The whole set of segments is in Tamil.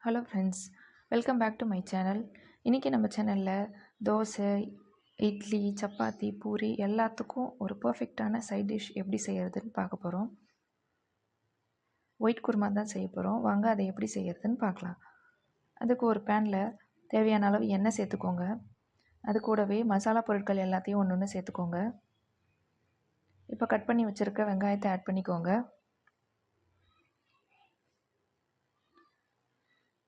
Hello friends, welcome back to my channel. இன்றைக்கி நம்ம சேனலில் தோசை, இட்லி, சப்பாத்தி, பூரி எல்லாத்துக்கும் ஒரு பர்ஃபெக்டான சைட் டிஷ் எப்படி செய்கிறதுன்னு பார்க்க போகிறோம். ஒயிட் குருமா தான் செய்ய போகிறோம். வாங்க அதை எப்படி செய்கிறதுன்னு பார்க்கலாம். அதுக்கு ஒரு பேனில் தேவையான அளவு எண்ணெய் சேர்த்துக்கோங்க. அது கூடவே மசாலா பொருட்கள் எல்லாத்தையும் ஒன்று ஒன்று சேர்த்துக்கோங்க. இப்போ கட் பண்ணி வச்சுருக்க வெங்காயத்தை ஆட் பண்ணிக்கோங்க.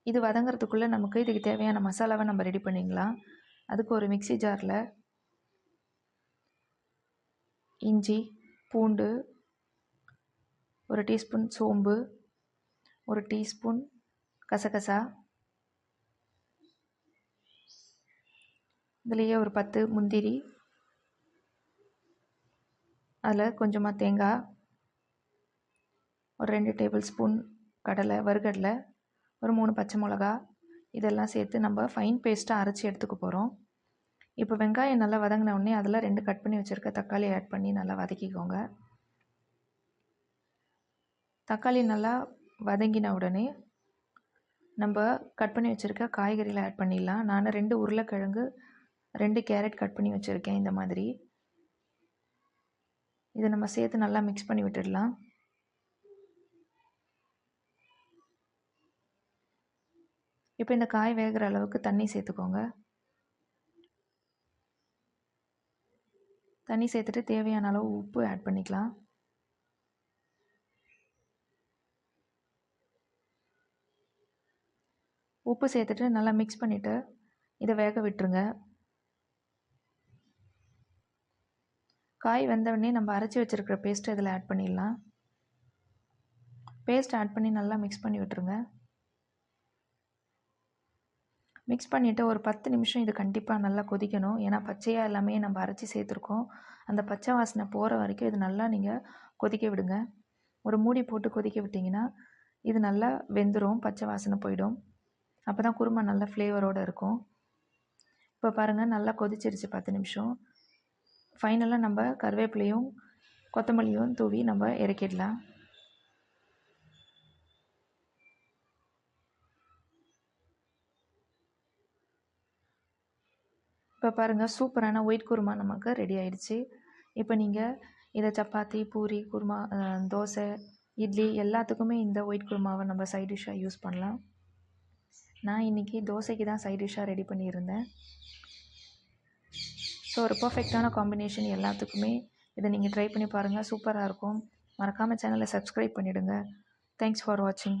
இது வதங்கிறதுக்குள்ளே நமக்கு இதுக்கு தேவையான மசாலாவை நம்ம ரெடி பண்ணிக்கலாம். அதுக்கு ஒரு மிக்ஸி ஜாரில் இஞ்சி, பூண்டு, ஒரு டீஸ்பூன் சோம்பு, ஒரு டீஸ்பூன் கசகசா, இதுலேயே ஒரு 10 முந்திரி, அதில் கொஞ்சமாக தேங்காய், ஒரு 2 டேபிள் ஸ்பூன் வறுகடலை, ஒரு 3 பச்சை மிளகா, இதெல்லாம் சேர்த்து நம்ம ஃபைன் பேஸ்ட்டாக அரைச்சி எடுத்துக்க போகிறோம். இப்போ வெங்காயம் நல்லா வதங்கின உடனே அதில் 2 கட் பண்ணி வச்சுருக்க தக்காளி ஆட் பண்ணி நல்லா வதக்கிக்கோங்க. தக்காளி நல்லா வதங்கின உடனே நம்ம கட் பண்ணி வச்சுருக்க காய்கறியில் ஆட் பண்ணிடலாம். நான் 2 உருளைக்கிழங்கு, 2 கேரட் கட் பண்ணி வச்சுருக்கேன். இந்த மாதிரி இதை நம்ம சேர்த்து நல்லா மிக்ஸ் பண்ணி விட்டுடலாம். இப்போ இந்த காய் வேகிற அளவுக்கு தண்ணி சேர்த்துக்கோங்க. தண்ணி சேர்த்துட்டு தேவையான அளவு உப்பு ஆட் பண்ணிக்கலாம். உப்பு சேர்த்துட்டு நல்லா மிக்ஸ் பண்ணிவிட்டு இதை வேக விட்டுருங்க. காய் வெந்தவுடனே நம்ம அரைச்சி வச்சுருக்கிற பேஸ்ட்டு இதில் ஆட் பண்ணிடலாம். பேஸ்ட் ஆட் பண்ணி நல்லா மிக்ஸ் பண்ணி விட்டுருங்க. மிக்ஸ் பண்ணிவிட்டு ஒரு 10 நிமிஷம் இது கண்டிப்பாக நல்லா கொதிக்கணும். ஏன்னா பச்சையாக எல்லாமே நம்ம அரைச்சி சேர்த்துருக்கோம். அந்த பச்சை வாசனை போகிற வரைக்கும் இது நல்லா நீங்கள் கொதிக்க விடுங்க. ஒரு மூடி போட்டு கொதிக்க விட்டிங்கன்னா இது நல்லா வெந்துடும், பச்சை வாசனை போயிடும். அப்போ தான் குருமா நல்லா ஃப்ளேவரோடு இருக்கும். இப்போ பாருங்கள், நல்லா கொதிச்சிருச்சு 10 நிமிஷம். ஃபைனலாக நம்ம கருவேப்பிலையும் கொத்தமல்லியும் தூவி நம்ம இறக்கிடலாம். இப்போ பாருங்கள், சூப்பரான ஒயிட் குருமா நமக்கு ரெடி ஆயிடுச்சு. இப்போ நீங்கள் இதை சப்பாத்தி, பூரி, குருமா, தோசை, இட்லி எல்லாத்துக்குமே இந்த ஒயிட் குருமாவை நம்ம சைட் டிஷ்ஷாக யூஸ் பண்ணலாம். நான் இன்றைக்கி தோசைக்கு தான் சைட் டிஷ்ஷாக ரெடி பண்ணியிருந்தேன். ஸோ ஒரு பர்ஃபெக்டான காம்பினேஷன் எல்லாத்துக்குமே. இதை நீங்கள் ட்ரை பண்ணி பாருங்கள், சூப்பராக இருக்கும். மறக்காமல் சேனலை சப்ஸ்கிரைப் பண்ணிவிடுங்க. தேங்க்ஸ் ஃபார் வாட்சிங்.